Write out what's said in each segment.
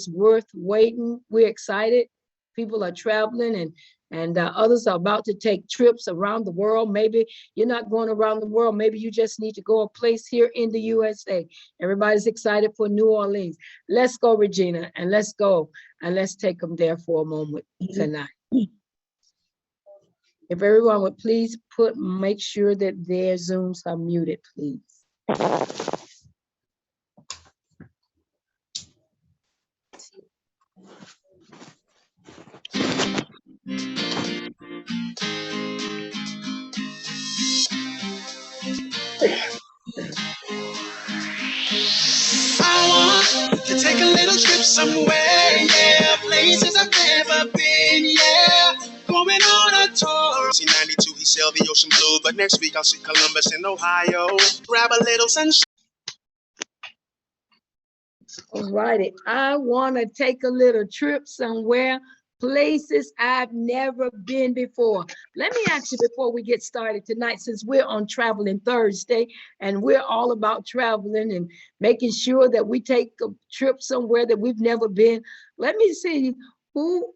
worth waiting. We're excited. People are traveling, and others are about to take trips around the world. Maybe you're not going around the world. Maybe you just need to go a place here in the USA. Everybody's excited for New Orleans. Let's go, Regina, and let's go and let's take them there for a moment tonight. If everyone would please make sure that their Zooms are muted, please. I want to take a little trip somewhere, yeah. Places I've never been, yeah. Going on a tour. See 92, he sailed the ocean blue, but next week I'll see Columbus in Ohio. Grab a little sunshine. All righty. I want to take a little trip somewhere, places I've never been before. Let me ask you before we get started tonight, since we're on Traveling Thursday and we're all about traveling and making sure that we take a trip somewhere that we've never been. Let me see who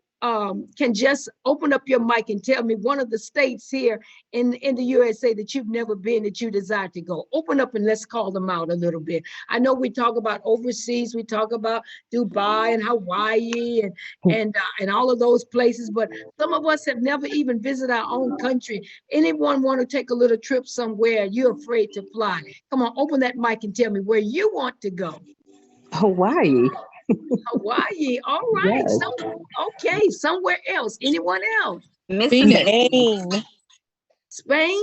can just open up your mic and tell me one of the states here in the USA that you've never been, that you desire to go. Open up and let's call them out a little bit. I know we talk about overseas, we talk about Dubai and Hawaii and all of those places, but some of us have never even visited our own country. Anyone want to take a little trip somewhere you're afraid to fly? Come on, open that mic and tell me where you want to go. Hawaii. Hawaii, all right. Yes. Okay, somewhere else. Anyone else? Maine. Spain?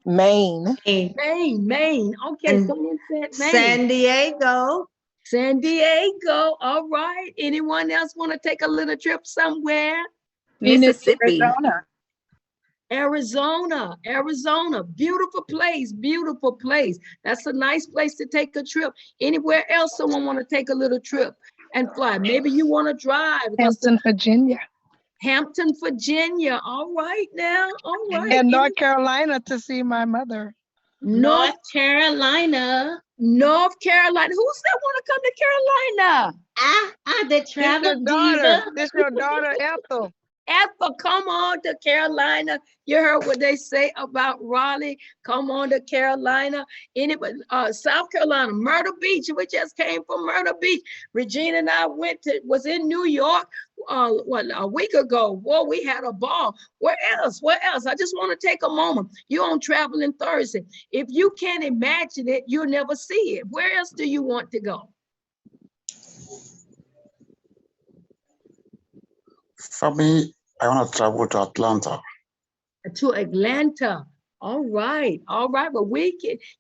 Maine. Maine. Okay, And someone said Maine. San Diego. San Diego, all right. Anyone else want to take a little trip somewhere? Mississippi. Arizona, beautiful place, beautiful place. That's a nice place to take a trip. Anywhere else someone want to take a little trip and fly? Maybe you want to drive. Hampton, Virginia. Hampton, Virginia. All right now, all right. And North Carolina to see my mother. North Carolina. Who said want to come to Carolina? The travel diva. This your daughter, Ethel. Ethel, come on to Carolina. You heard what they say about Raleigh. Come on to Carolina. Anybody, South Carolina, Myrtle Beach. We just came from Myrtle Beach. Regina and I was in New York a week ago. Boy, we had a ball. Where else? I just want to take a moment. You're on Traveling Thursday. If you can't imagine it, you'll never see it. Where else do you want to go? For me, I want to travel to Atlanta. To Atlanta. All right. Well,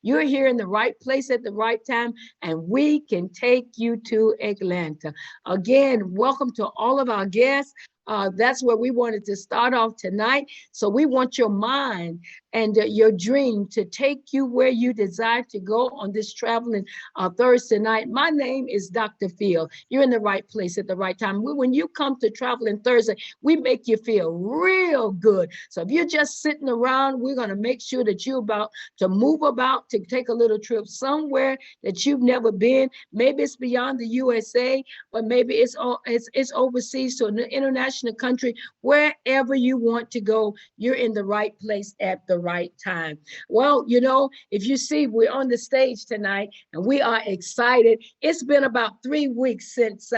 you're here in the right place at the right time, and we can take you to Atlanta. Again, welcome to all of our guests. That's where we wanted to start off tonight. So we want your mind and your dream to take you where you desire to go on this Traveling Thursday night. My name is Dr. Phil. You're in the right place at the right time. When you come to Traveling Thursday, we make you feel real good. So if you're just sitting around, we're going to make sure that you're about to move about, to take a little trip somewhere that you've never been. Maybe it's beyond the USA, but maybe it's overseas to an international country. Wherever you want to go, you're in the right place at the right time. Well, if you see, we're on the stage tonight and we are excited. It's been about 3 weeks since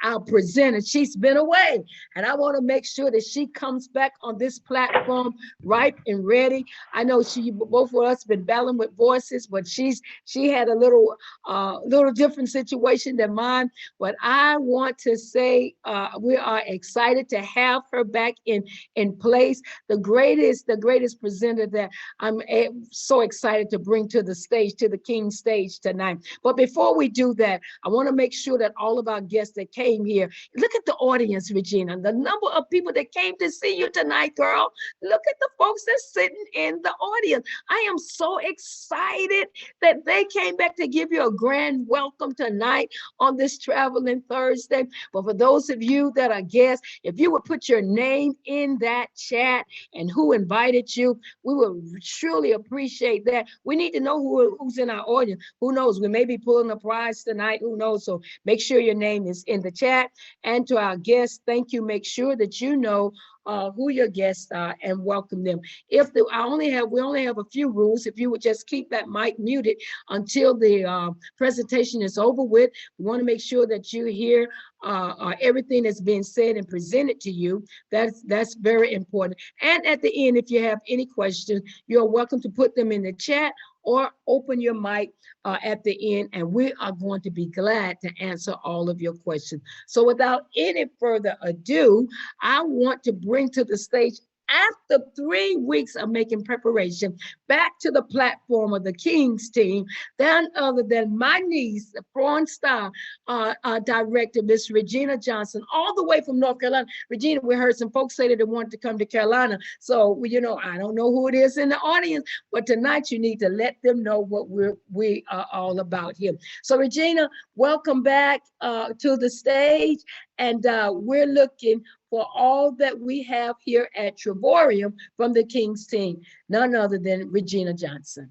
our presenter, she's been away, and I want to make sure that she comes back on this platform ripe and ready. I know both of us been battling with voices, but she had a little different situation than mine. But I want to say we are excited to have her back in place. The greatest presenter that I'm so excited to bring to the stage, to the King stage tonight. But before we do that, I want to make sure that all of our guests that came here, look at the audience, Regina, the number of people that came to see you tonight, girl. Look at the folks that's sitting in the audience. I am so excited that they came back to give you a grand welcome tonight on this Traveling Thursday. But for those of you that are guests, if If you would put your name in that chat and who invited you, we would truly appreciate that. We need to know who's in our audience. Who knows? We may be pulling a prize tonight. Who knows? So make sure your name is in the chat. And to our guests, thank you. Make sure that you know who your guests are and welcome them. We only have a few rules. If you would just keep that mic muted until the presentation is over with. We want to make sure that you hear everything that's being said and presented to you. That's very important. And at the end, if you have any questions, you're welcome to put them in the chat or open your mic at the end, and we are going to be glad to answer all of your questions. So without any further ado, I want to bring to the stage, after 3 weeks of making preparation, back to the platform of the King's team, none other than my niece, the Prawn Star director, Miss Regina Johnson, all the way from North Carolina. Regina, we heard some folks say that they wanted to come to Carolina. So, I don't know who it is in the audience, but tonight you need to let them know what we are all about here. So Regina, welcome back to the stage. And we're looking for all that we have here at Trevorium from the King's team, none other than Regina Johnson.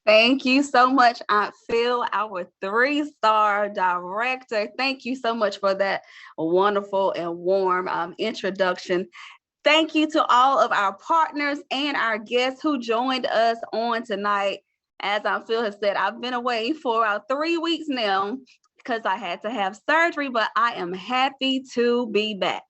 Thank you so much, Aunt Phil, our 3-star director. Thank you so much for that wonderful and warm introduction. Thank you to all of our partners and our guests who joined us on tonight. As Aunt Phil has said, I've been away for about 3 weeks now, because I had to have surgery, but I am happy to be back.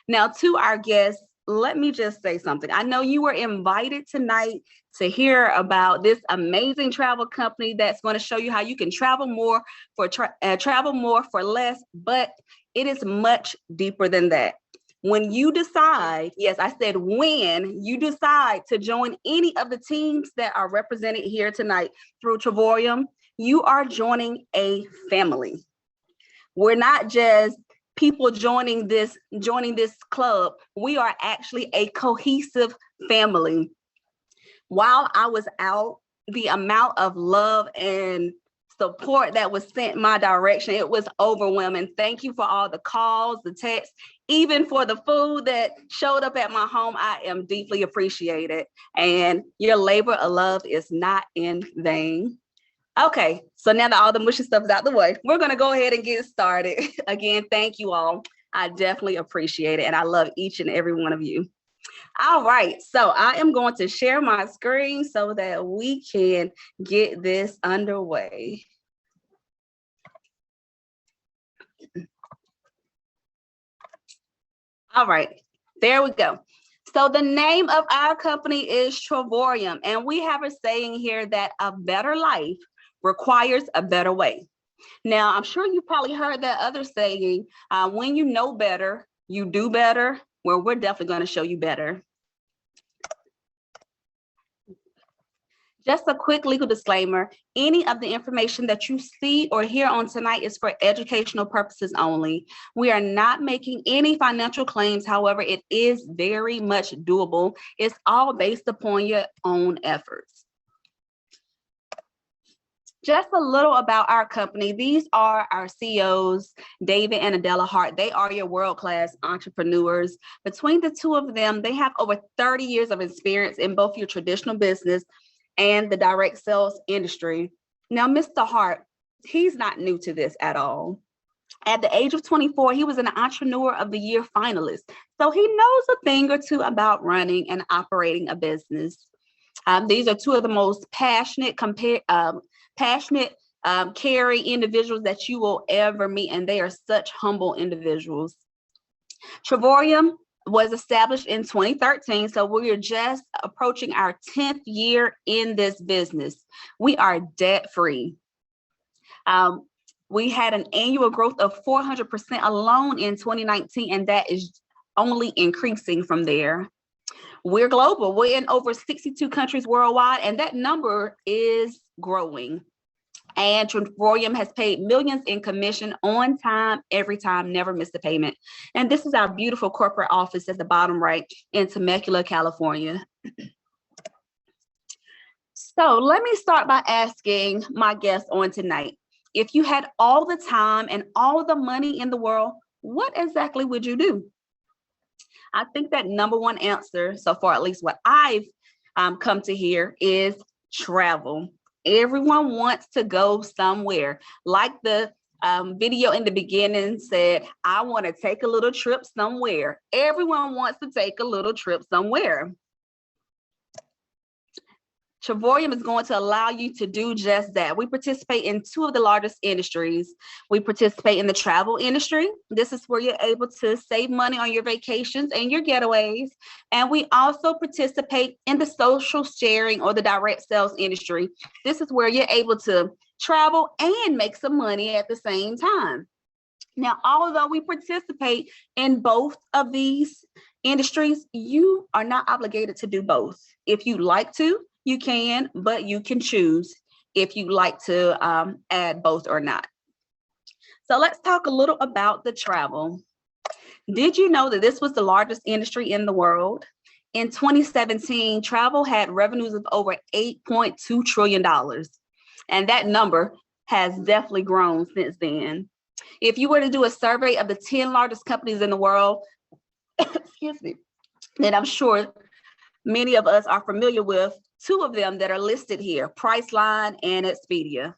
Now, to our guests, let me just say something. I know you were invited tonight to hear about this amazing travel company that's going to show you how you can travel more for less, but it is much deeper than that. When you decide, yes, I said when you decide to join any of the teams that are represented here tonight through Trevorium, you are joining a family. We're not just people joining this club. We are actually a cohesive family. While I was out, the amount of love and support that was sent my direction, it was overwhelming. Thank you for all the calls, the texts, even for the food that showed up at my home. I am deeply appreciated. And your labor of love is not in vain. Okay, so now that all the mushy stuff is out the way, we're going to go ahead and get started. Again, thank you all. I definitely appreciate it, and I love each and every one of you. All right, so I am going to share my screen so that we can get this underway. All right, there we go. So the name of our company is Trevorium, and we have a saying here that a better life requires a better way. Now, I'm sure you probably heard that other saying, when you know better, you do better. Well, we're definitely going to show you better. Just a quick legal disclaimer, any of the information that you see or hear on tonight is for educational purposes only. We are not making any financial claims. However, it is very much doable. It's all based upon your own efforts. Just a little about our company. These are our CEOs, David and Adela Hart. They are your world-class entrepreneurs. Between the two of them, they have over 30 years of experience in both your traditional business and the direct sales industry. Now, Mr. Hart, he's not new to this at all. At the age of 24, he was an Entrepreneur of the Year finalist. So he knows a thing or two about running and operating a business. These are two of the most passionate, caring individuals that you will ever meet, and they are such humble individuals. Trevorium was established in 2013, so we are just approaching our 10th year in this business. We are debt-free. We had an annual growth of 400% alone in 2019, and that is only increasing from there. We're global. We're in over 62 countries worldwide, and that number is growing. And Trevorium has paid millions in commission on time, every time, never missed a payment. And this is our beautiful corporate office at the bottom right in Temecula, California. So let me start by asking my guests on tonight, if you had all the time and all the money in the world, what exactly would you do? I think that number one answer so far, at least what I've come to hear, is travel. Everyone wants to go somewhere. Like the video in the beginning said, I want to take a little trip somewhere. Everyone wants to take a little trip somewhere. Travorium is going to allow you to do just that. We participate in two of the largest industries. We participate in the travel industry. This is where you're able to save money on your vacations and your getaways. And we also participate in the social sharing or the direct sales industry. This is where you're able to travel and make some money at the same time. Now, although we participate in both of these industries, you are not obligated to do both. If you like to, you can, but you can choose if you like to add both or not. So let's talk a little about the travel. Did you know that this was the largest industry in the world? In 2017, travel had revenues of over $8.2 trillion. And that number has definitely grown since then. If you were to do a survey of the 10 largest companies in the world, excuse me, then I'm sure many of us are familiar with two of them that are listed here, Priceline and Expedia.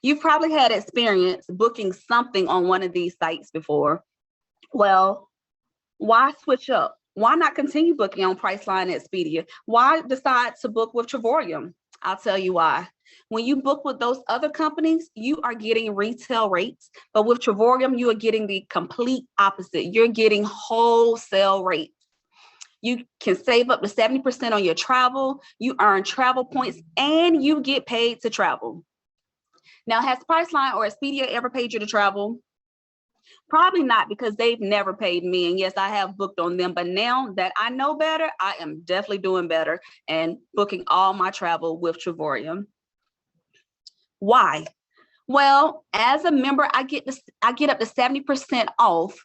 You've probably had experience booking something on one of these sites before. Well, why switch up? Why not continue booking on Priceline and Expedia? Why decide to book with Travorium? I'll tell you why. When you book with those other companies, you are getting retail rates, but with Travorium, you are getting the complete opposite. You're getting wholesale rates. You can save up to 70% on your travel, you earn travel points, and you get paid to travel. Now, has Priceline or Expedia ever paid you to travel? Probably not, because they've never paid me. And yes, I have booked on them, but now that I know better, I am definitely doing better and booking all my travel with Travorium. Why? Well, as a member, I get up to 70% off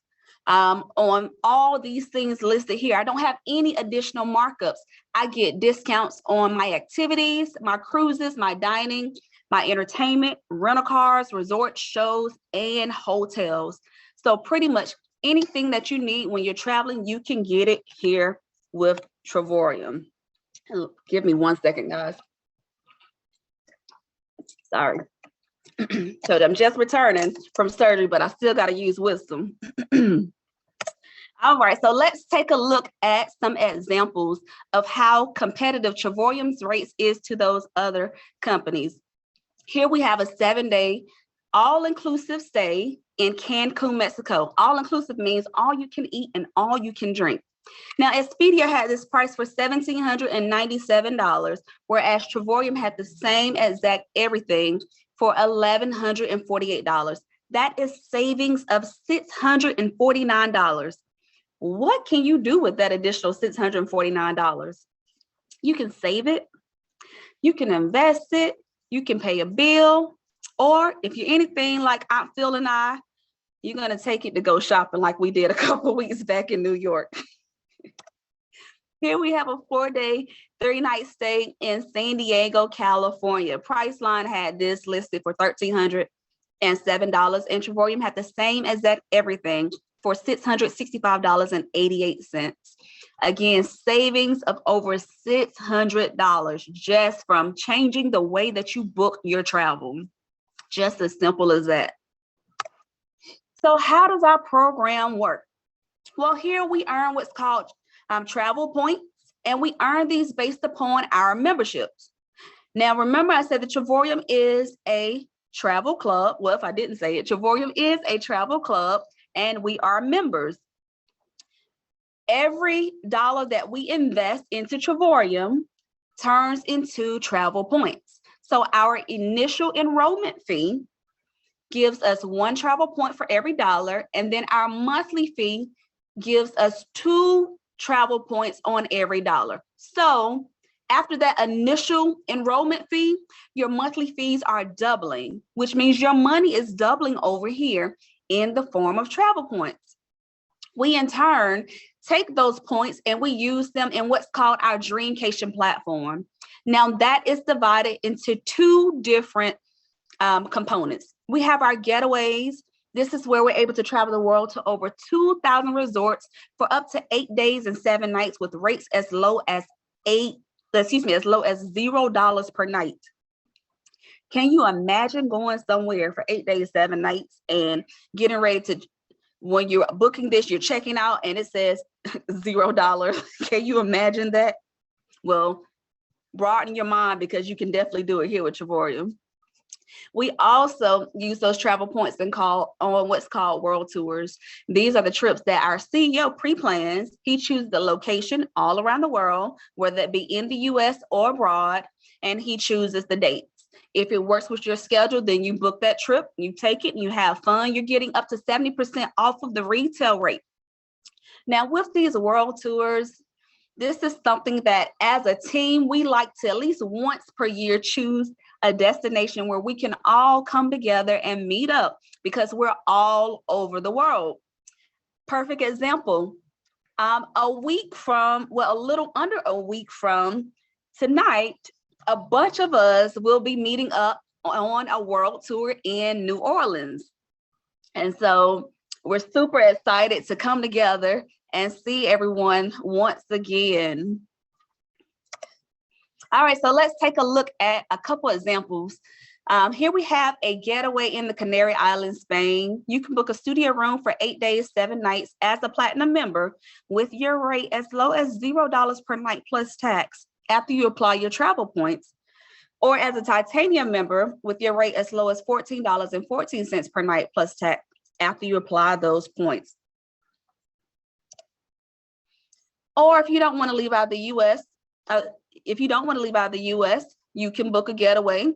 on all these things listed here. I don't have any additional markups. I get discounts on my activities, my cruises, my dining, my entertainment, rental cars, resorts, shows, and hotels. So pretty much anything that you need when you're traveling, you can get it here with Travorium. Give me 1 second, guys. Sorry. So I'm just returning from surgery, but I still got to use wisdom. All right, so let's take a look at some examples of how competitive Travorium's rates is to those other companies. Here we have a 7-day all-inclusive stay in Cancun, Mexico. All-inclusive means all you can eat and all you can drink. Now, Expedia had this price for $1,797, whereas Travorium had the same exact everything for $1,148. That is savings of $649. What can you do with that additional $649? You can save it, you can invest it, you can pay a bill, or if you're anything like Aunt Phil and I, you're gonna take it to go shopping like we did a couple of weeks back in New York. Here we have a 4-day, 3-night stay in San Diego, California. Priceline had this listed for $1,307, and Travorium had the same exact everything for $665.88. Again, savings of over $600 just from changing the way that you book your travel. Just as simple as that. So how does our program work? Well, here we earn what's called travel points, and we earn these based upon our memberships. Now, remember I said that Travorium is a travel club. Well, if I didn't say it, Travorium is a travel club, and we are members. Every dollar that we invest into Travorium turns into travel points. So our initial enrollment fee gives us 1 travel point for every dollar, and then our monthly fee gives us 2 travel points on every dollar. So after that initial enrollment fee, your monthly fees are doubling, which means your money is doubling over here in the form of travel points. We in turn take those points and we use them in what's called our Dreamcasion Platform. Now that is divided into 2 different components. We have our Getaways This is where we're able to travel the world to over 2,000 resorts for up to 8 days and 7 nights with rates as low as $0 per night. Can you imagine going somewhere for 8 days, 7 nights and getting ready to, when you're booking this, you're checking out and it says $0. Can you imagine that? Well, broaden your mind, because you can definitely do it here with Travorium. We also use those travel points and call on what's called world tours. These are the trips that our CEO pre-plans. He chooses the location all around the world, whether it be in the US or abroad, and he chooses the dates. If it works with your schedule, then you book that trip, you take it, and you have fun. You're getting up to 70% off of the retail rate. Now, with these world tours, this is something that as a team, we like to at least once per year choose a destination where we can all come together and meet up, because we're all over the world. Perfect example, a little under a week from tonight, a bunch of us will be meeting up on a world tour in New Orleans. And so we're super excited to come together and see everyone once again. All right, so let's take a look at a couple examples. Here we have a getaway in the Canary Islands, Spain. You can book a studio room for 8 days, 7 nights as a platinum member with your rate as low as $0 per night plus tax after you apply your travel points, or as a titanium member with your rate as low as $14.14 per night plus tax after you apply those points. Or if you don't want to leave out the US, you can book a getaway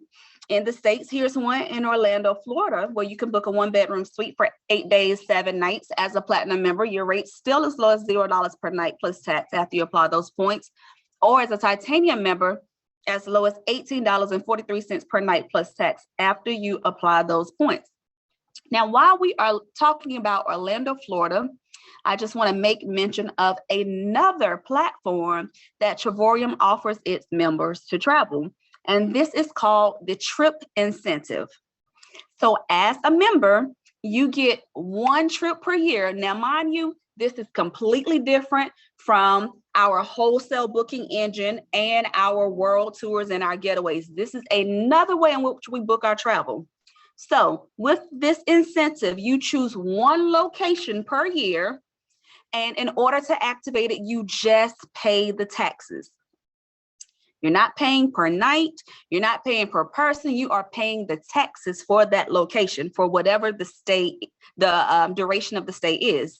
in the States. Here's one in Orlando, Florida, where you can book a 1-bedroom suite for 8 days, 7 nights as a platinum member. Your rate still as low as $0 per night plus tax after you apply those points. Or as a titanium member, as low as $18.43 per night plus tax after you apply those points. Now, while we are talking about Orlando, Florida, I just want to make mention of another platform that Travorium offers its members to travel, and this is called the Trip Incentive. So as a member, you get 1 trip per year. Now, mind you, this is completely different from our wholesale booking engine and our world tours and our getaways. This is another way in which we book our travel. So with this incentive, you choose 1 location per year, and in order to activate it, you just pay the taxes. You're not paying per night, you're not paying per person, you are paying the taxes for that location for whatever the duration of the stay is.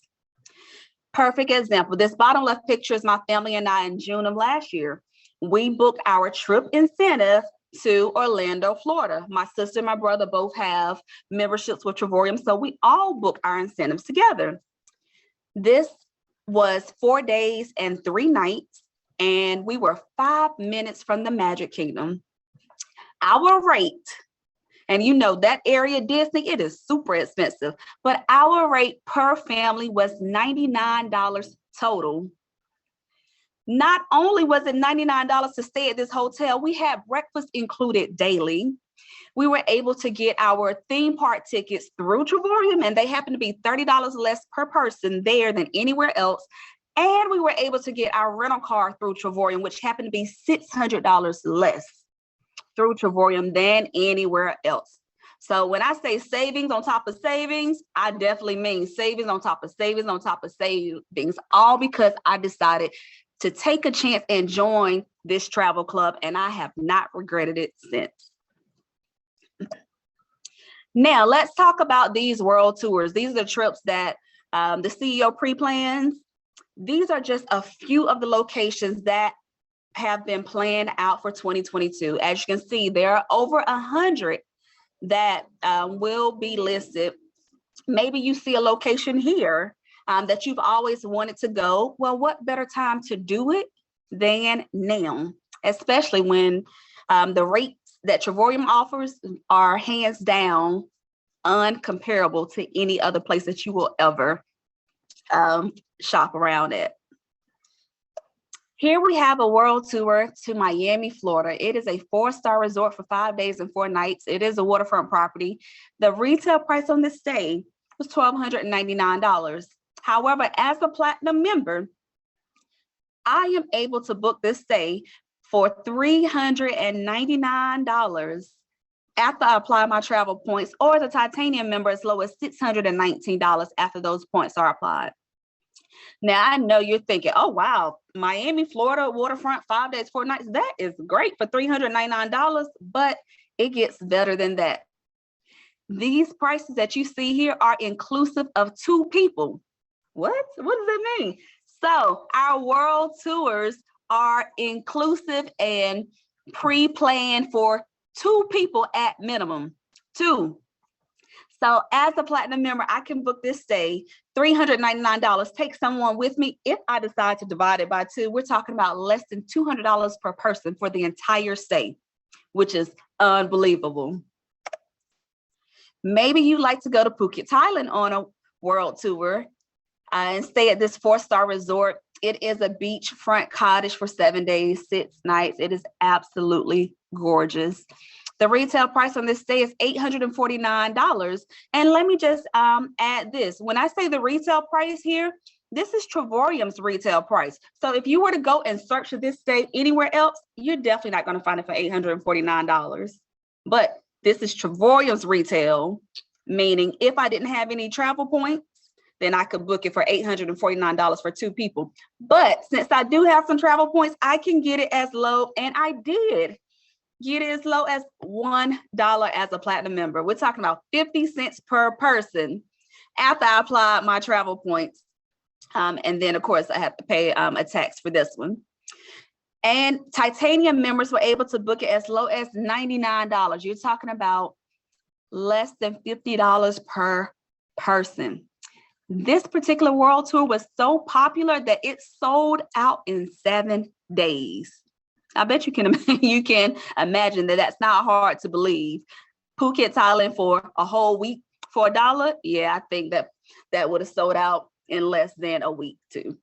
Perfect example, this bottom left picture is my family and I in June of last year. We booked our trip incentive to Orlando, Florida. My sister and my brother both have memberships with Travorium, so we all booked our incentives together. This was 4 days and 3 nights, and we were 5 minutes from the Magic Kingdom. Our rate, and you know that area Disney, it is super expensive, but our rate per family was $99 total. Not only was it $99 to stay at this hotel, we had breakfast included daily. We were able to get our theme park tickets through Travorium, and they happened to be $30 less per person there than anywhere else. And we were able to get our rental car through Travorium, which happened to be $600 less through Travorium than anywhere else. So when I say savings on top of savings, I definitely mean savings on top of savings on top of savings, all because I decided to take a chance and join this travel club, and I have not regretted it since. Now, let's talk about these world tours. These are trips that the CEO pre-plans. These are just a few of the locations that have been planned out for 2022. As you can see, there are over 100 that will be listed. Maybe you see a location here that you've always wanted to go. Well, what better time to do it than now, especially when the rates that Travorium offers are hands down uncomparable to any other place that you will ever shop around at. Here we have a world tour to Miami, Florida. It is a 4-star resort for 5 days and 4 nights. It is a waterfront property. The retail price on this stay was $1,299. However, as a platinum member, I am able to book this stay for $399 after I apply my travel points, or the titanium member as low as $619 after those points are applied. Now, I know you're thinking, oh, wow, Miami, Florida, waterfront, 5 days, 4 nights. That is great for $399, but it gets better than that. These prices that you see here are inclusive of 2 people. What does that mean? So our world tours are inclusive and pre-planned for 2 people at minimum, 2. So as a platinum member, I can book this stay, $399, take someone with me. If I decide to divide it by 2, we're talking about less than $200 per person for the entire stay, which is unbelievable. Maybe you like to go to Phuket, Thailand on a world tour and stay at this 4-star resort. It is a beachfront cottage for 7 days, 6 nights. It is absolutely gorgeous. The retail price on this stay is $849. And let me just add this. When I say the retail price here, this is Travorium's retail price. So if you were to go and search for this stay anywhere else, you're definitely not going to find it for $849. But this is Travorium's retail, meaning if I didn't have any travel points, then I could book it for $849 for 2 people. But since I do have some travel points, I can get it as low, and I did get it as low as $1 as a platinum member. We're talking about 50 cents per person after I applied my travel points. And then, of course, I have to pay a tax for this one. And titanium members were able to book it as low as $99. You're talking about less than $50 per person. This particular world tour was so popular that it sold out in 7 days. I bet you can imagine that that's not hard to believe. Phuket, Thailand for a whole week for $1. Yeah, I think that would have sold out in less than a week too.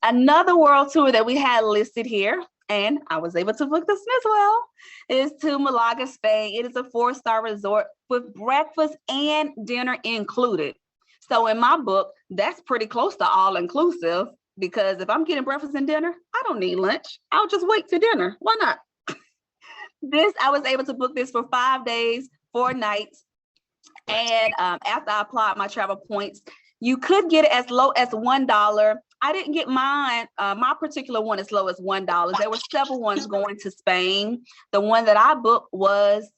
Another world tour that we had listed here, and I was able to book this one as well, is to Malaga, Spain. It is a 4-star resort with breakfast and dinner included. So in my book, that's pretty close to all inclusive, because if I'm getting breakfast and dinner, I don't need lunch. I'll just wait to dinner. Why not? I was able to book this for 5 days, 4 nights. And after I applied my travel points, you could get it as low as $1. I didn't get mine, my particular one as low as $1. There were several ones going to Spain. The one that I booked was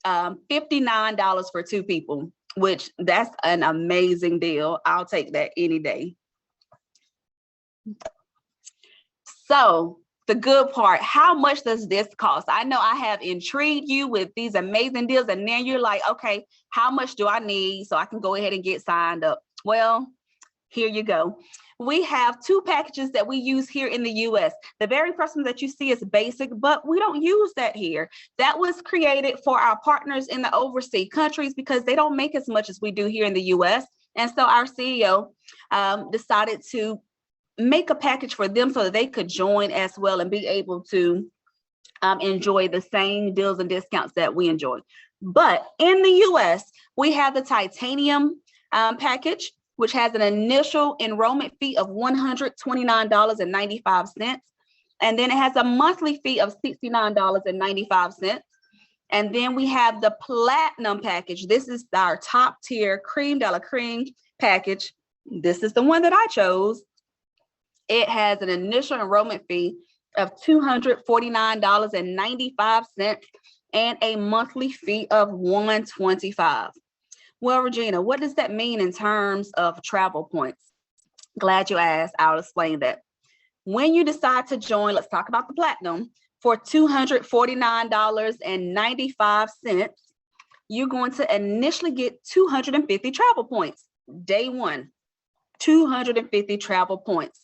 $59 for 2 people, which that's an amazing deal. I'll take that any day. So the good part, how much does this cost? I know I have intrigued you with these amazing deals, and then you're like, okay, how much do I need so I can go ahead and get signed up? Well, here you go. We have 2 packages that we use here in the US. The very first one that you see is basic, but we don't use that here. That was created for our partners in the overseas countries because they don't make as much as we do here in the US. And so our CEO decided to make a package for them so that they could join as well and be able to enjoy the same deals and discounts that we enjoy. But in the US, we have the titanium package, which has an initial enrollment fee of $129.95. And then it has a monthly fee of $69.95. And then we have the platinum package. This is our top tier creme de la creme package. This is the one that I chose. It has an initial enrollment fee of $249.95 and a monthly fee of $125. Well, Regina, what does that mean in terms of travel points? Glad you asked. I'll explain that. When you decide to join, let's talk about the platinum, for $249.95, you're going to initially get 250 travel points. Day 1, 250 travel points.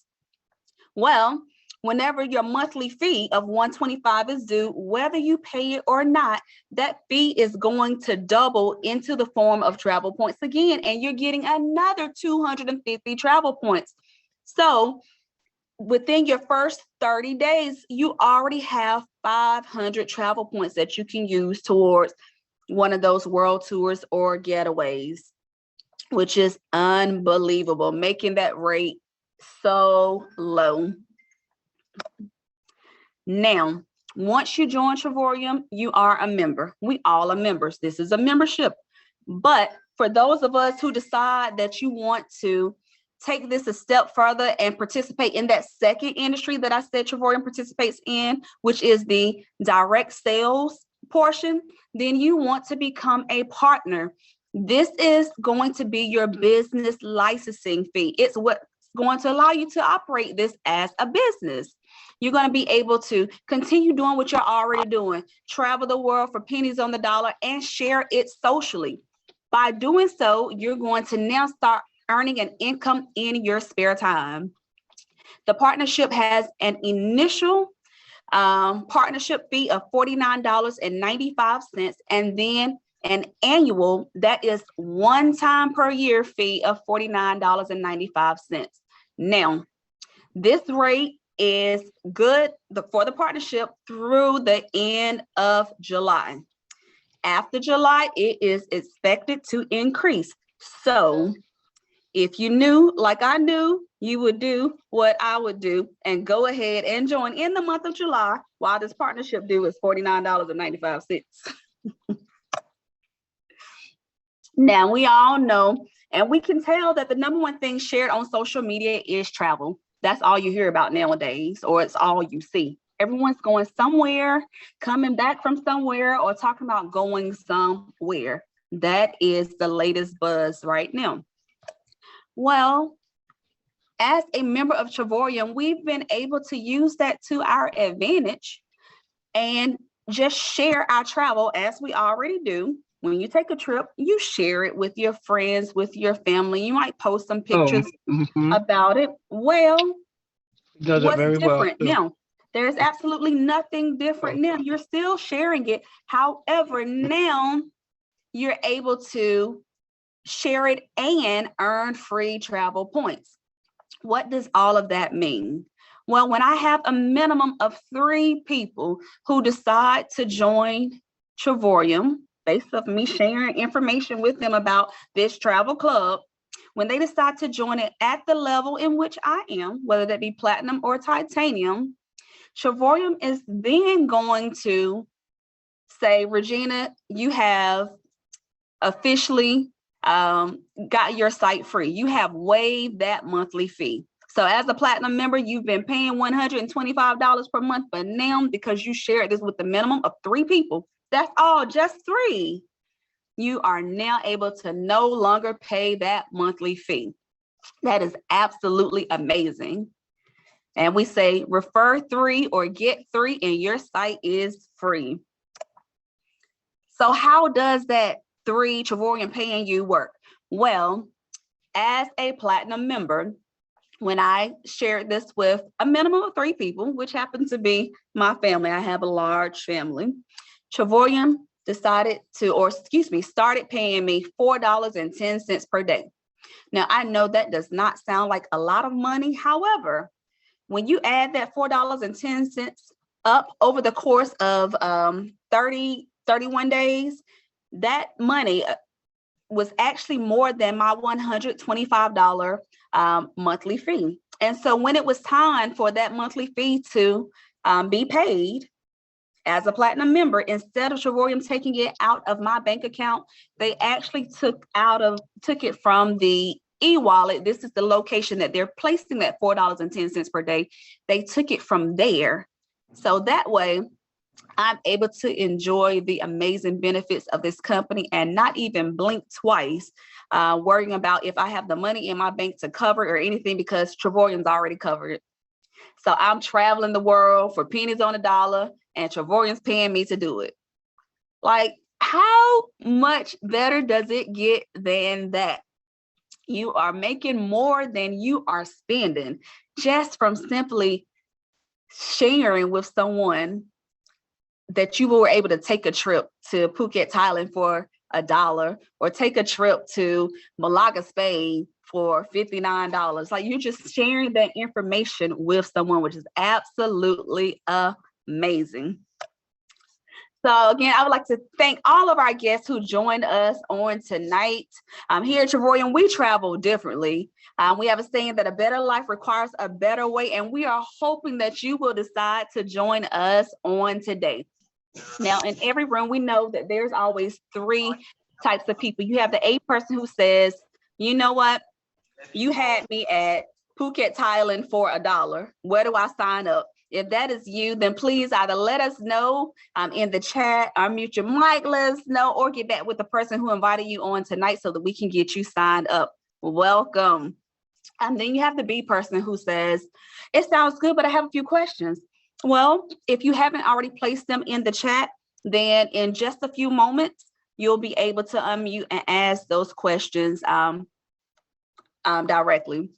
Well, whenever your monthly fee of $125 is due, whether you pay it or not, that fee is going to double into the form of travel points again, and you're getting another 250 travel points. So within your first 30 days, you already have 500 travel points that you can use towards one of those world tours or getaways, which is unbelievable, making that rate so low. Now, once you join Travorium, you are a member. We all are members. This is a membership. But for those of us who decide that you want to take this a step further and participate in that second industry that I said Travorium participates in, which is the direct sales portion, then you want to become a partner. This is going to be your business licensing fee. It's what's going to allow you to operate this as a business. You're going to be able to continue doing what you're already doing, travel the world for pennies on the dollar, and share it socially. By doing so, you're going to now start earning an income in your spare time. The partnership has an initial partnership fee of $49.95, and then an annual, that is one time per year fee of $49.95. Now, this rate is good for the partnership through the end of July. After July, it is expected to increase. So if you knew, like I knew, you would do what I would do and go ahead and join in the month of July while this partnership due is $49.95. Now, we all know, and we can tell that the number one thing shared on social media is travel. That's all you hear about nowadays, or it's all you see. Everyone's going somewhere, coming back from somewhere, or talking about going somewhere. That is the latest buzz right now. Well, as a member of Travorium, we've been able to use that to our advantage and just share our travel as we already do. When you take a trip, you share it with your friends, with your family. You might post some pictures about it. Well, what's different now? There's absolutely nothing different now. You're still sharing it. However, now you're able to share it and earn free travel points. What does all of that mean? Well, when I have a minimum of 3 people who decide to join Travorium, based off me sharing information with them about this travel club, when they decide to join it at the level in which I am, whether that be platinum or titanium, Travorium is then going to say, Regina, you have officially got your site free. You have waived that monthly fee. So as a platinum member, you've been paying $125 per month, but now because you shared this with the minimum of 3 people, that's all, just 3. You are now able to no longer pay that monthly fee. That is absolutely amazing. And we say refer 3 or get 3 and your site is free. So how does that 3 Travorium paying you work? Well, as a platinum member, when I shared this with a minimum of 3 people, which happens to be my family, I have a large family, Travorium started paying me $4.10 per day. Now, I know that does not sound like a lot of money. However, when you add that $4.10 up over the course of 31 days, that money was actually more than my $125 monthly fee. And so when it was time for that monthly fee to be paid as a platinum member, instead of Travorium taking it out of my bank account, they actually took it from the e-wallet. This is the location that they're placing that $4.10 per day. They took it from there. So that way I'm able to enjoy the amazing benefits of this company and not even blink twice, worrying about if I have the money in my bank to cover it or anything, because Travorium's already covered it. So I'm traveling the world for pennies on the dollar and Travorium's paying me to do it. Like, how much better does it get than that? You are making more than you are spending just from simply sharing with someone that you were able to take a trip to Phuket, Thailand for $1, or take a trip to Malaga, Spain for $59. Like, you're just sharing that information with someone, which is absolutely amazing. So again, I would like to thank all of our guests who joined us on tonight. Here at Trevorium, we travel differently. We have a saying that a better life requires a better way, and we are hoping that you will decide to join us on today. Now, in every room, we know that there's always three types of people. You have the A person who says, you know what? You had me at Phuket, Thailand for $1. Where do I sign up? If that is you, then please either let us know in the chat, unmute your mic, let us know, or get back with the person who invited you on tonight so that we can get you signed up. Welcome. And then you have the B person who says, it sounds good, but I have a few questions. Well, if you haven't already placed them in the chat, then in just a few moments, you'll be able to unmute and ask those questions directly.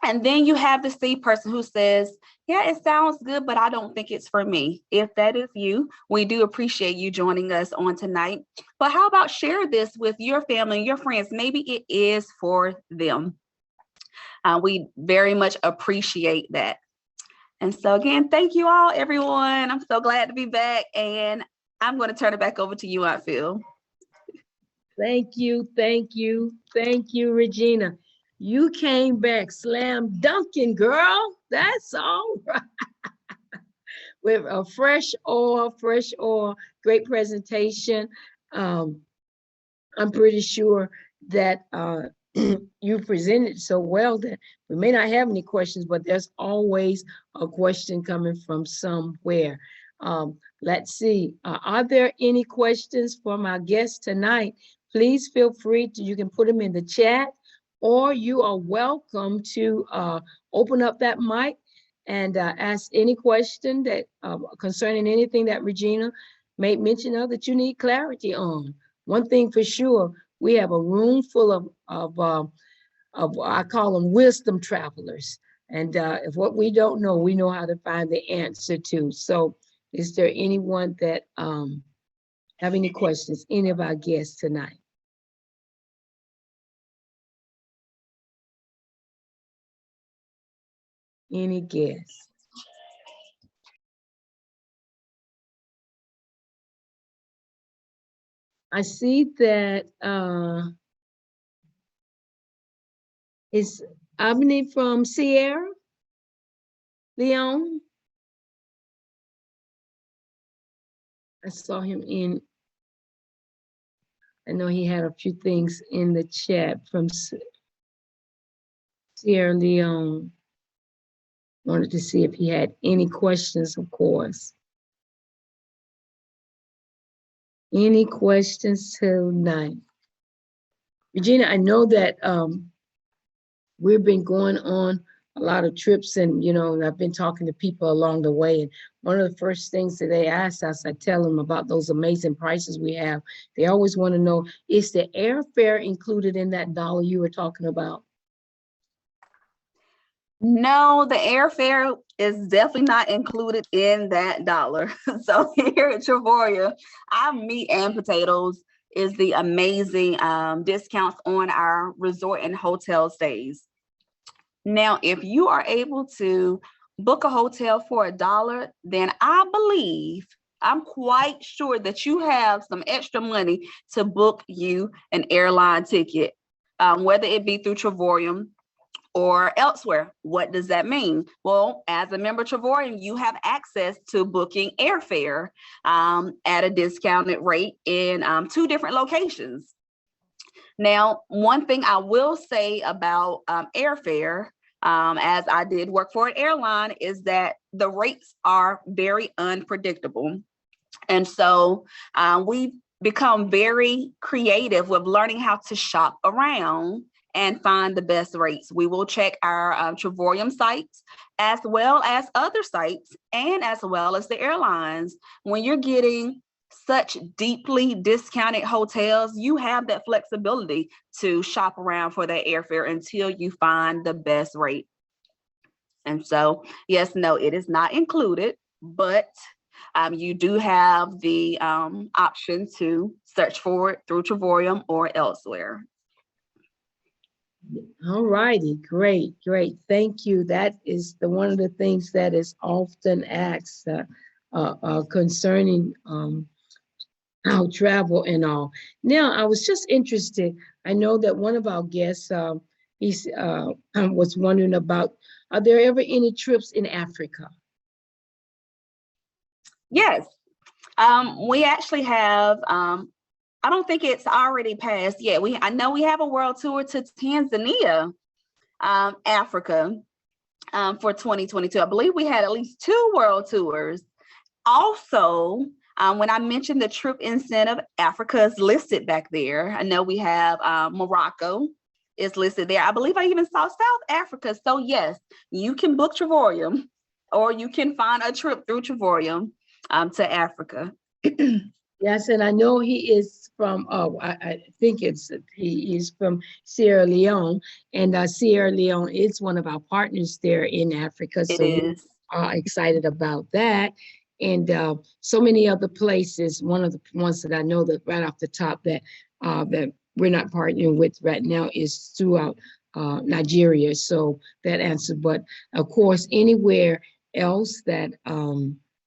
And then you have the C person who says, yeah, it sounds good, but I don't think it's for me. If that is you, we do appreciate you joining us on tonight. But how about share this with your family and your friends? Maybe it is for them. We very much appreciate that. And so again, thank you all, everyone. I'm so glad to be back. And I'm going to turn it back over to you, Aunt Phil. Thank you, thank you, thank you, Regina. You came back slam dunking, girl. That's all right. With a fresh oil, great presentation. I'm pretty sure that you presented so well that we may not have any questions, but there's always a question coming from somewhere. Let's see, are there any questions from our guests tonight? Please feel free to, you can put them in the chat, or you are welcome to open up that mic and ask any question that concerning anything that Regina made mention of that you need clarity on. One thing for sure, we have a room full of I call them wisdom travelers. And if what we don't know, we know how to find the answer to. So is there anyone that have any questions, any of our guests tonight? Any guests? I see that is Abney from Sierra Leone. I saw him in, I know he had a few things in the chat from Sierra Leone. Wanted to see if he had any questions, of course. Any questions tonight? Regina, I know that we've been going on a lot of trips, and you know, I've been talking to people along the way, and one of the first things that they ask us, I tell them about those amazing prices we have. They always want to know, is the airfare included in that $1 you were talking about? No, the airfare is definitely not included in that $1. So here at Travoria, our meat and potatoes is the amazing discounts on our resort and hotel stays. Now, if you are able to book a hotel for $1, then I believe, I'm quite sure that you have some extra money to book you an airline ticket, whether it be through Trevorium or elsewhere. What does that mean? Well, as a member of Trevorium, you have access to booking airfare at a discounted rate in 2 different locations. Now, one thing I will say about airfare, as I did work for an airline, is that the rates are very unpredictable. And so we've become very creative with learning how to shop around and find the best rates. We will check our Trevorium sites as well as other sites and as well as the airlines. When you're getting such deeply discounted hotels, you have that flexibility to shop around for that airfare until you find the best rate. And so, yes, no, it is not included, but you do have the option to search for it through Trevorium or elsewhere. All righty, great. Thank you. That is one of the things that is often asked concerning our travel and all. Now, I was just interested. I know that one of our guests, he's was wondering about, are there ever any trips in Africa? Yes. We actually have, I don't think it's already passed yet. I know we have a world tour to Tanzania, Africa, for 2022. I believe we had at least 2 world tours. Also, when I mentioned the trip incentive, Africa is listed back there. I know we have Morocco is listed there. I believe I even saw South Africa. So yes, you can book Trevorium, or you can find a trip through Trevorium to Africa. Yes, and I know he is from, I think he is from Sierra Leone, and Sierra Leone is one of our partners there in Africa. So we are excited about that. And so many other places. One of the ones that I know that right off the top that we're not partnering with right now is throughout Nigeria. So that answer, but of course, anywhere else that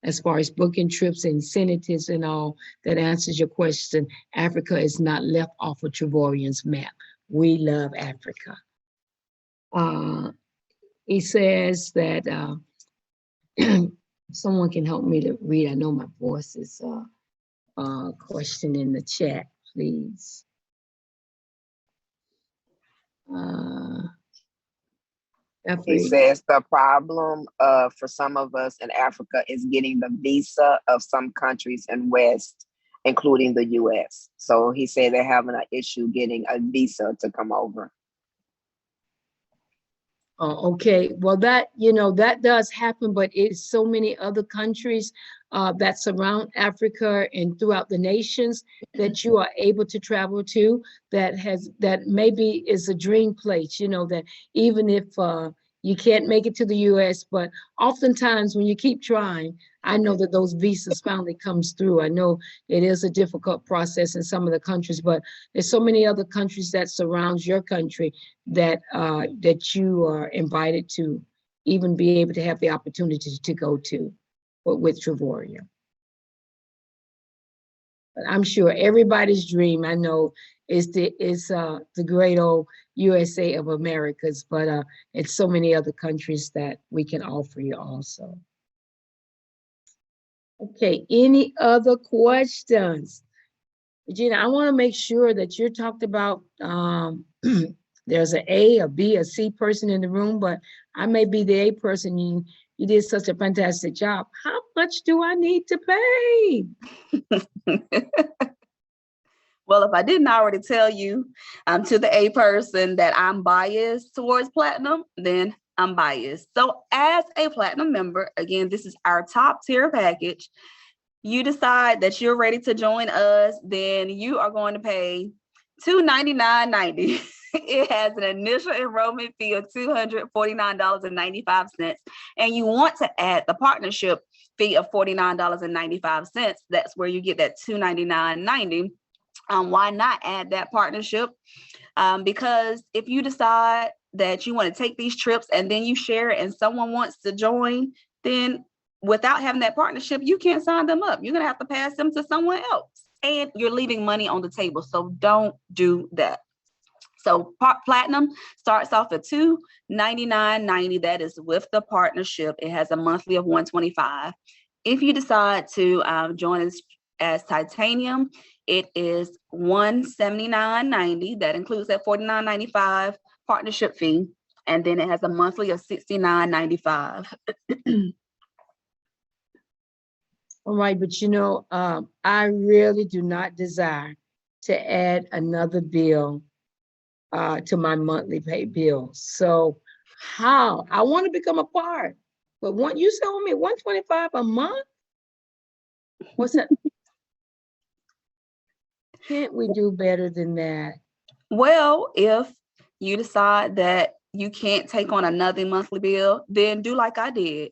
as far as booking trips and incentives and all, that answers your question. Africa is not left off of Trevorian's map. We love Africa. He says that someone can help me to read. I know my voice is question in the chat, please. He says the problem for some of us in Africa is getting the visa of some countries in West, including the US. So he said they're having an issue getting a visa to come over. Oh, okay. Well, that, you know, that does happen, but it's so many other countries that surround Africa and throughout the nations that you are able to travel to, that maybe is a dream place, you know, that even if you can't make it to the US, but oftentimes when you keep trying, I know that those visas finally comes through. I know it is a difficult process in some of the countries, but there's so many other countries that surrounds your country that that you are invited to even be able to have the opportunity to go to with Trevorium. But I'm sure everybody's dream, I know, is the great old USA of Americas, but it's so many other countries that we can offer you also. Okay, any other questions? Regina, I want to make sure that you're talked about, there's an A, a B, a C person in the room, but I may be the A person. You did such a fantastic job. How much do I need to pay? Well, if I didn't already tell you to the A person that I'm biased towards platinum, then I'm biased. So as a platinum member, again, this is our top tier package. You decide that you're ready to join us, then you are going to pay $299.90. It has an initial enrollment fee of $249.95, and you want to add the partnership fee of $49.95. That's where you get that $299.90. Why not add that partnership? Because if you decide that you want to take these trips and then you share it and someone wants to join, then without having that partnership, you can't sign them up. You're going to have to pass them to someone else, and you're leaving money on the table. So don't do that. So platinum starts off at $299.90. That is with the partnership. It has a monthly of $125. If you decide to join us as titanium, it is $179.90. That includes that $49.95 partnership fee, and then it has a monthly of $69.95. All right, but you know, I really do not desire to add another bill to my monthly pay bill. So how? I want to become a part, but you selling me $125 a month? What's that? Can't we do better than that? Well, if you decide that you can't take on another monthly bill, then do like I did.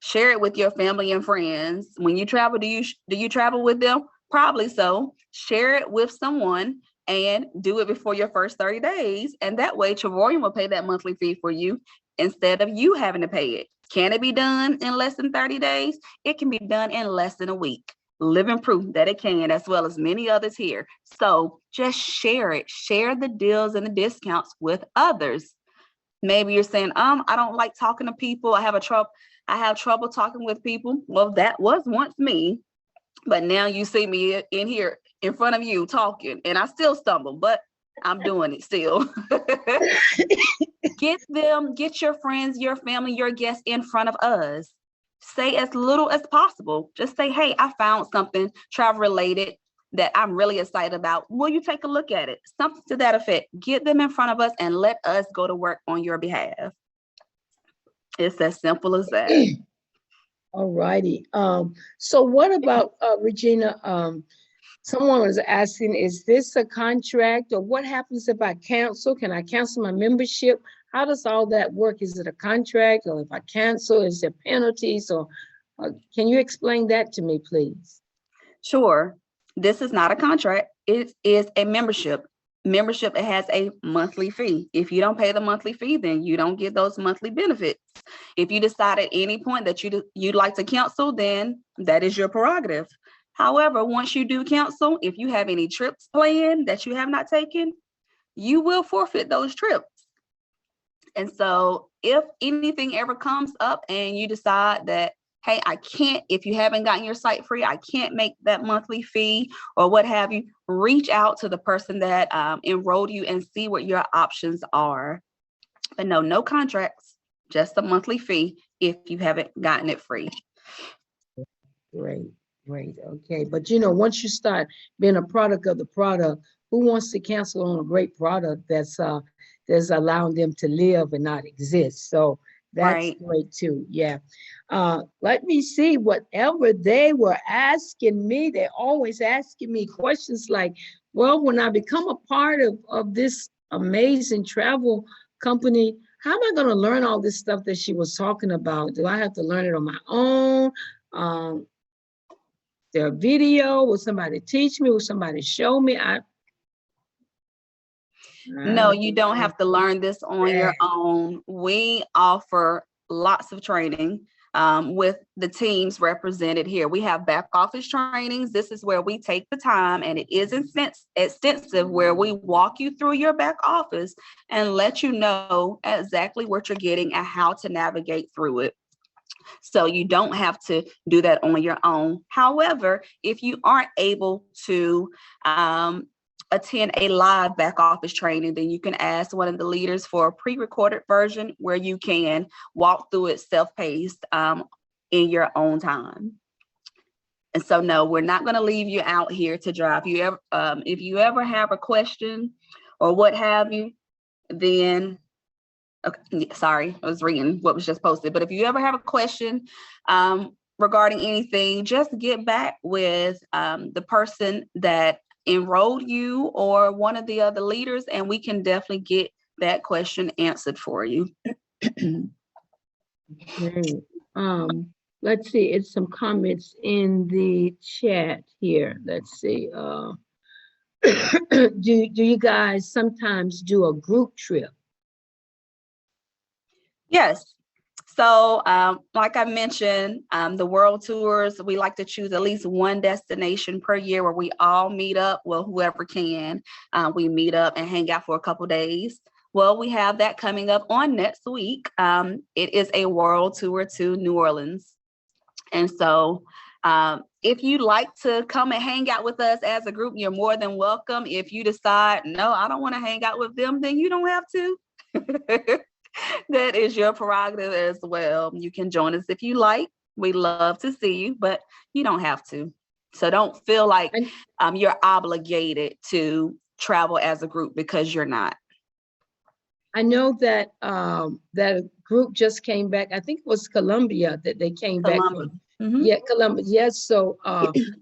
Share it with your family and friends. When you travel, do you travel with them? Probably so. Share it with someone and do it before your first 30 days. And that way, Trevorium will pay that monthly fee for you instead of you having to pay it. Can it be done in less than 30 days? It can be done in less than a week. living proof that it can, as well as many others here. So just share it. Share the deals and the discounts with others. Maybe you're saying, I don't like talking to people. I have trouble talking with people. Well, that was once me, but now you see me in here in front of you talking, and I still stumble, but I'm doing it still. Get your friends, your family, your guests in front of us. Say as little as possible. Just say, hey, I found something travel related that I'm really excited about. Will you take a look at it? Something to that effect. Get them in front of us and let us go to work on your behalf. It's as simple as that. All righty. So what about Regina? Someone was asking, is this a contract, or what happens if I cancel? Can I cancel my membership? How does all that work? Is it a contract, or if I cancel, is there penalties? Or can you explain that to me, please? Sure. This is not a contract. It is a membership. Membership, it has a monthly fee. If you don't pay the monthly fee, then you don't get those monthly benefits. If you decide at any point that you'd like to cancel, then that is your prerogative. However, once you do cancel, if you have any trips planned that you have not taken, you will forfeit those trips. And so if anything ever comes up and you decide that, hey, I can't, if you haven't gotten your site free, I can't make that monthly fee or what have you, reach out to the person that enrolled you and see what your options are. But no contracts, just a monthly fee if you haven't gotten it free. Great. Okay. But once you start being a product of the product, who wants to cancel on a great product that's allowing them to live and not exist? So that's right. Great too. Yeah. Let me see, whatever they were asking me, they're always asking me questions like, well, when I become a part of this amazing travel company, how am I going to learn all this stuff that she was talking about? Do I have to learn it on my own? Their video? Will somebody teach me? Will somebody show me? No, you don't have to learn this on your own. We offer lots of training with the teams represented here. We have back office trainings. This is where we take the time, and it is extensive, where we walk you through your back office and let you know exactly what you're getting and how to navigate through it. So you don't have to do that on your own. However, if you aren't able to attend a live back office training, then you can ask one of the leaders for a pre-recorded version where you can walk through it self-paced in your own time. And so, no, we're not going to leave you out here to dry. If you ever have a question or what have you, then okay, sorry, I was reading what was just posted. But if you ever have a question regarding anything, just get back with the person that enrolled you or one of the other leaders, and we can definitely get that question answered for you. Okay. Let's see, it's some comments in the chat here. Let's see. Do you guys sometimes do a group trip? Yes. So like I mentioned, the world tours, we like to choose at least one destination per year where we all meet up. Well, whoever can, we meet up and hang out for a couple days. Well, we have that coming up on next week. It is a world tour to New Orleans. And so if you'd like to come and hang out with us as a group, you're more than welcome. If you decide, no, I don't want to hang out with them, then you don't have to. That is your prerogative as well. You can join us if you like. We love to see you, but you don't have to. So don't feel like you're obligated to travel as a group, because you're not. I know that that group just came back. I think it was Colombia that they came back from. Mm-hmm. Yeah, Columbus. Yes. So,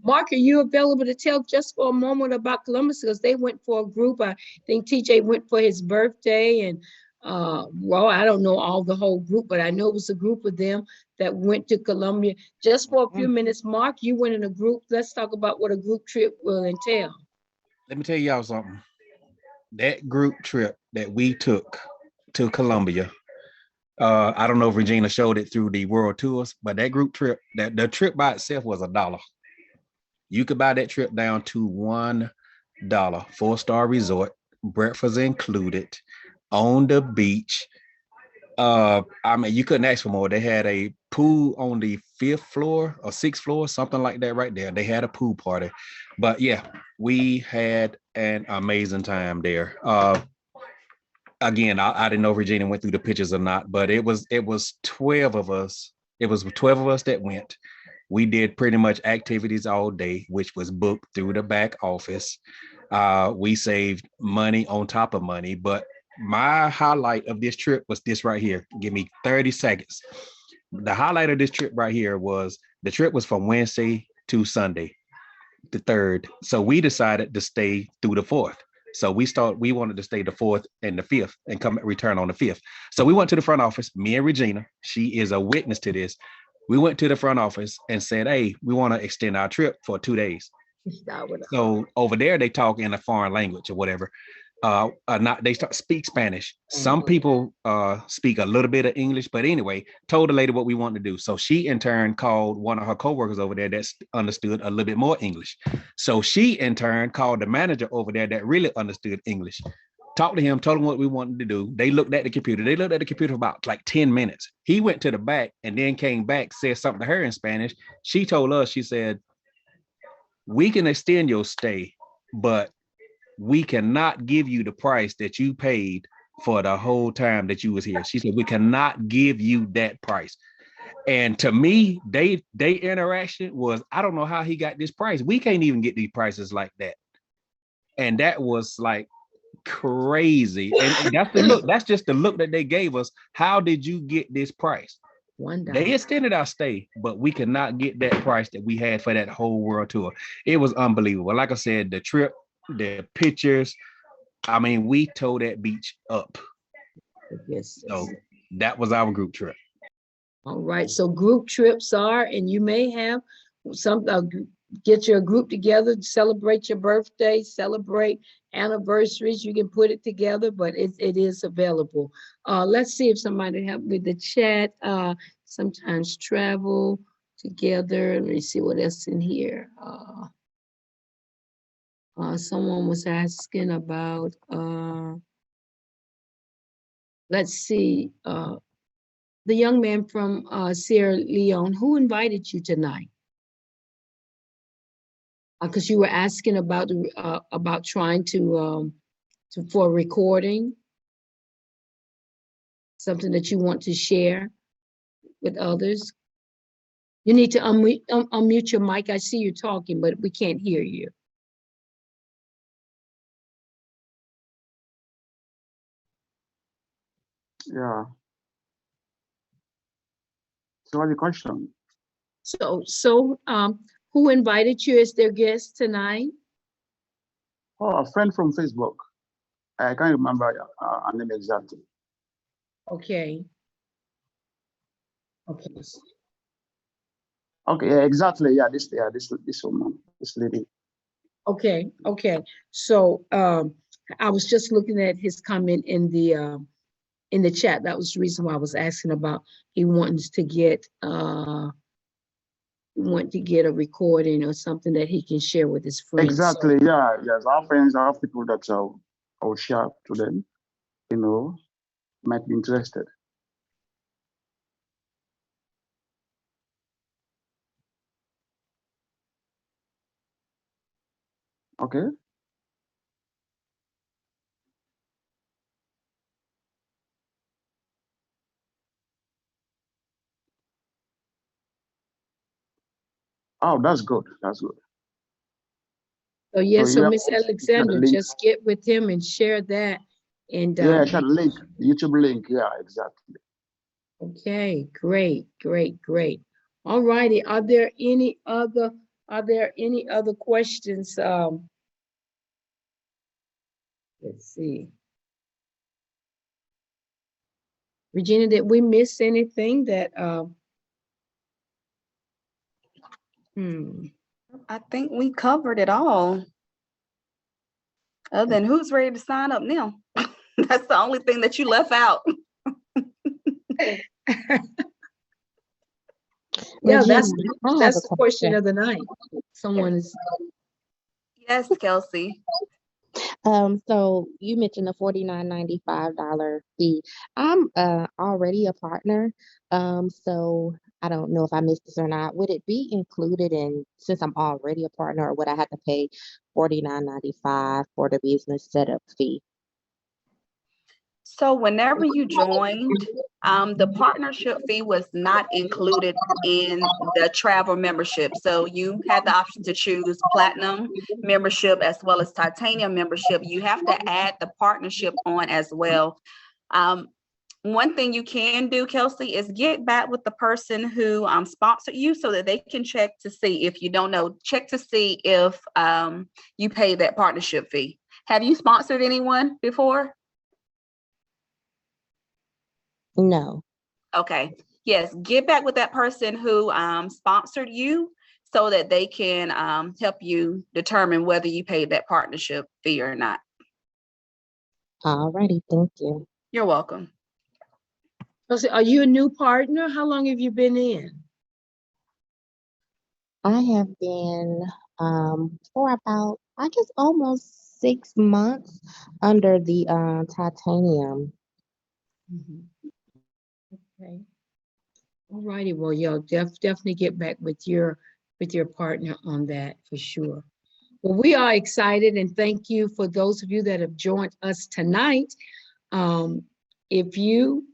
Mark, are you available to tell just for a moment about Columbus? Because they went for a group. I think TJ went for his birthday, and well, I don't know the whole group, but I know it was a group of them that went to Colombia. Just for a few minutes, Mark, you went in a group. Let's talk about what a group trip will entail. Let me tell y'all something. That group trip that we took to Colombia, I don't know if Regina showed it through the world tours, but that group trip, the trip by itself was $1. You could buy that trip down to $1, 4-star resort, breakfast included, on the beach. I mean, you couldn't ask for more. They had a pool on the 5th floor or 6th floor, something like that right there. They had a pool party. But yeah, we had an amazing time there. Again, I didn't know if Regina went through the pictures or not, but it was 12 of us. It was 12 of us that went. We did pretty much activities all day, which was booked through the back office. We saved money on top of money, but my highlight of this trip was this right here. Give me 30 seconds. The highlight of this trip right here was the trip was from Wednesday to Sunday, the 3rd. So we decided to stay through the 4th. So we wanted to stay the 4th and the 5th and return on the 5th. So we went to the front office, me and Regina, she is a witness to this. We went to the front office and said, hey, we want to extend our trip for 2 days. So over there, they talk in a foreign language or whatever. They speak Spanish. Some people speak a little bit of English, but anyway, told the lady what we wanted to do. So she in turn called one of her coworkers over there that understood a little bit more English. So she in turn called the manager over there that really understood English. Talked to him, told him what we wanted to do. They looked at the computer. They looked at the computer for about like 10 minutes. He went to the back and then came back, said something to her in Spanish. She told us, she said, we can extend your stay, but we cannot give you the price that you paid for the whole time that you was here. She said, we cannot give you that price. And to me, they interaction was, I don't know how he got this price. We can't even get these prices like that. And that was like crazy. And that's the look. That's just the look that they gave us. How did you get this price? $1. They extended our stay, but we could not get that price that we had for that whole world tour. It was unbelievable. Like I said, the trip, the pictures, I mean, we tore that beach up. Yes. So that was our group trip. All right. So group trips are, and you may have some, get your group together, celebrate your birthday, celebrate anniversaries. You can put it together, but it is available. Let's see if somebody help with the chat. Sometimes travel together. Let me see what else in here. Someone was asking about, let's see, the young man from Sierra Leone, who invited you tonight? Because you were asking about trying to for a recording, something that you want to share with others. You need to unmute your mic. I see you talking, but we can't hear you. Yeah. So what's the question? So who invited you as their guest tonight? Oh, a friend from Facebook. I can't remember her name exactly. Okay. Okay. Okay, yeah, exactly. Yeah, this woman, this lady. Okay, okay. So I was just looking at his comment in the chat. That was the reason why I was asking about he wants to get a recording or something that he can share with his friends. Exactly. So, yeah, yes. Our friends, our people that I will share to them, might be interested. Okay. Oh, that's good. That's good. So yes, so Miss Alexandra, just get with him and share that. And yeah, share the link, YouTube link. Yeah, exactly. Okay, great, great, great. All righty. Are there any other questions? Let's see. Regina, did we miss anything that I think we covered it all. Other than who's ready to sign up now? That's the only thing that you left out. Yeah, Regina, I have that's a the question question. of the night. Someone is, Yes, Kelsey. So you mentioned the $49.95 fee. I'm already a partner. So I don't know if I missed this or not. Would it be included in, since I'm already a partner, or would I have to pay $49.95 for the business setup fee? So whenever you joined, the partnership fee was not included in the travel membership. So you had the option to choose platinum membership as well as titanium membership. You have to add the partnership on as well. One thing you can do, Kelsey, is get back with the person who sponsored you so that they can check to see, if you don't know, check to see if you pay that partnership fee. Have you sponsored anyone before? No. Okay. Yes, get back with that person who sponsored you so that they can help you determine whether you paid that partnership fee or not. Alrighty, thank you. You're welcome. so are you a new partner? How long have you been in? I have been for about, I guess, almost 6 months under the titanium. Okay. All righty. Well, y'all definitely get back with your partner on that for sure. Well, we are excited, and thank you for those of you that have joined us tonight. If you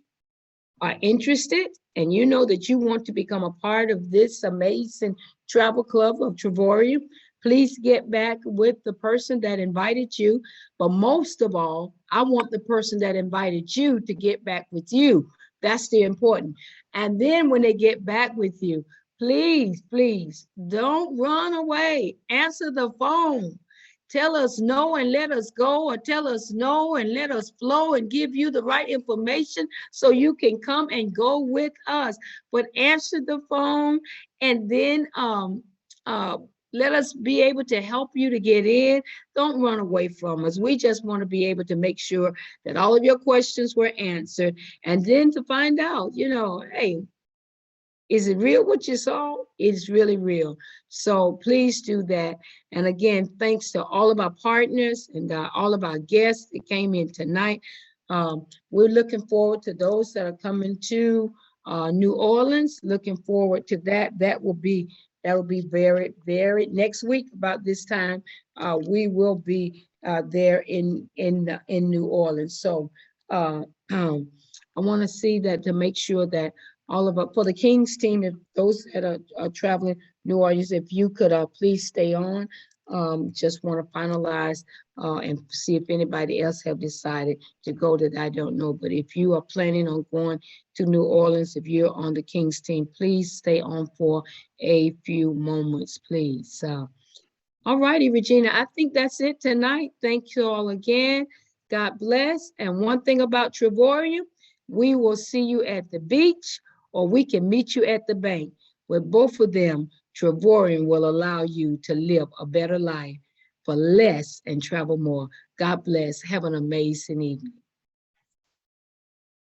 are interested and you know that you want to become a part of this amazing travel club of Trevorium, please get back with the person that invited you. But most of all, I want the person that invited you to get back with you. That's the important. And then when they get back with you, please, please don't run away. Answer the phone. Tell us no and let us go, or tell us no and let us flow and give you the right information so you can come and go with us. But answer the phone, and then let us be able to help you to get in. Don't run away from us. We just want to be able to make sure that all of your questions were answered, and then to find out, hey, is it real what you saw? It's really real. So please do that. And again, thanks to all of our partners and all of our guests that came in tonight. We're looking forward to those that are coming to New Orleans. Looking forward to that. That will be very, very next week about this time. We will be there in New Orleans. So I want to see that, to make sure that all of us, for the Kings team, if those that are traveling New Orleans, if you could please stay on. Just want to finalize and see if anybody else have decided to go, that I don't know. But if you are planning on going to New Orleans, if you're on the Kings team, please stay on for a few moments, please. All righty, Regina, I think that's it tonight. Thank you all again. God bless. And one thing about Trevorium, we will see you at the beach, or we can meet you at the bank. With both of them, Trevorium will allow you to live a better life for less and travel more. God bless. Have an amazing evening.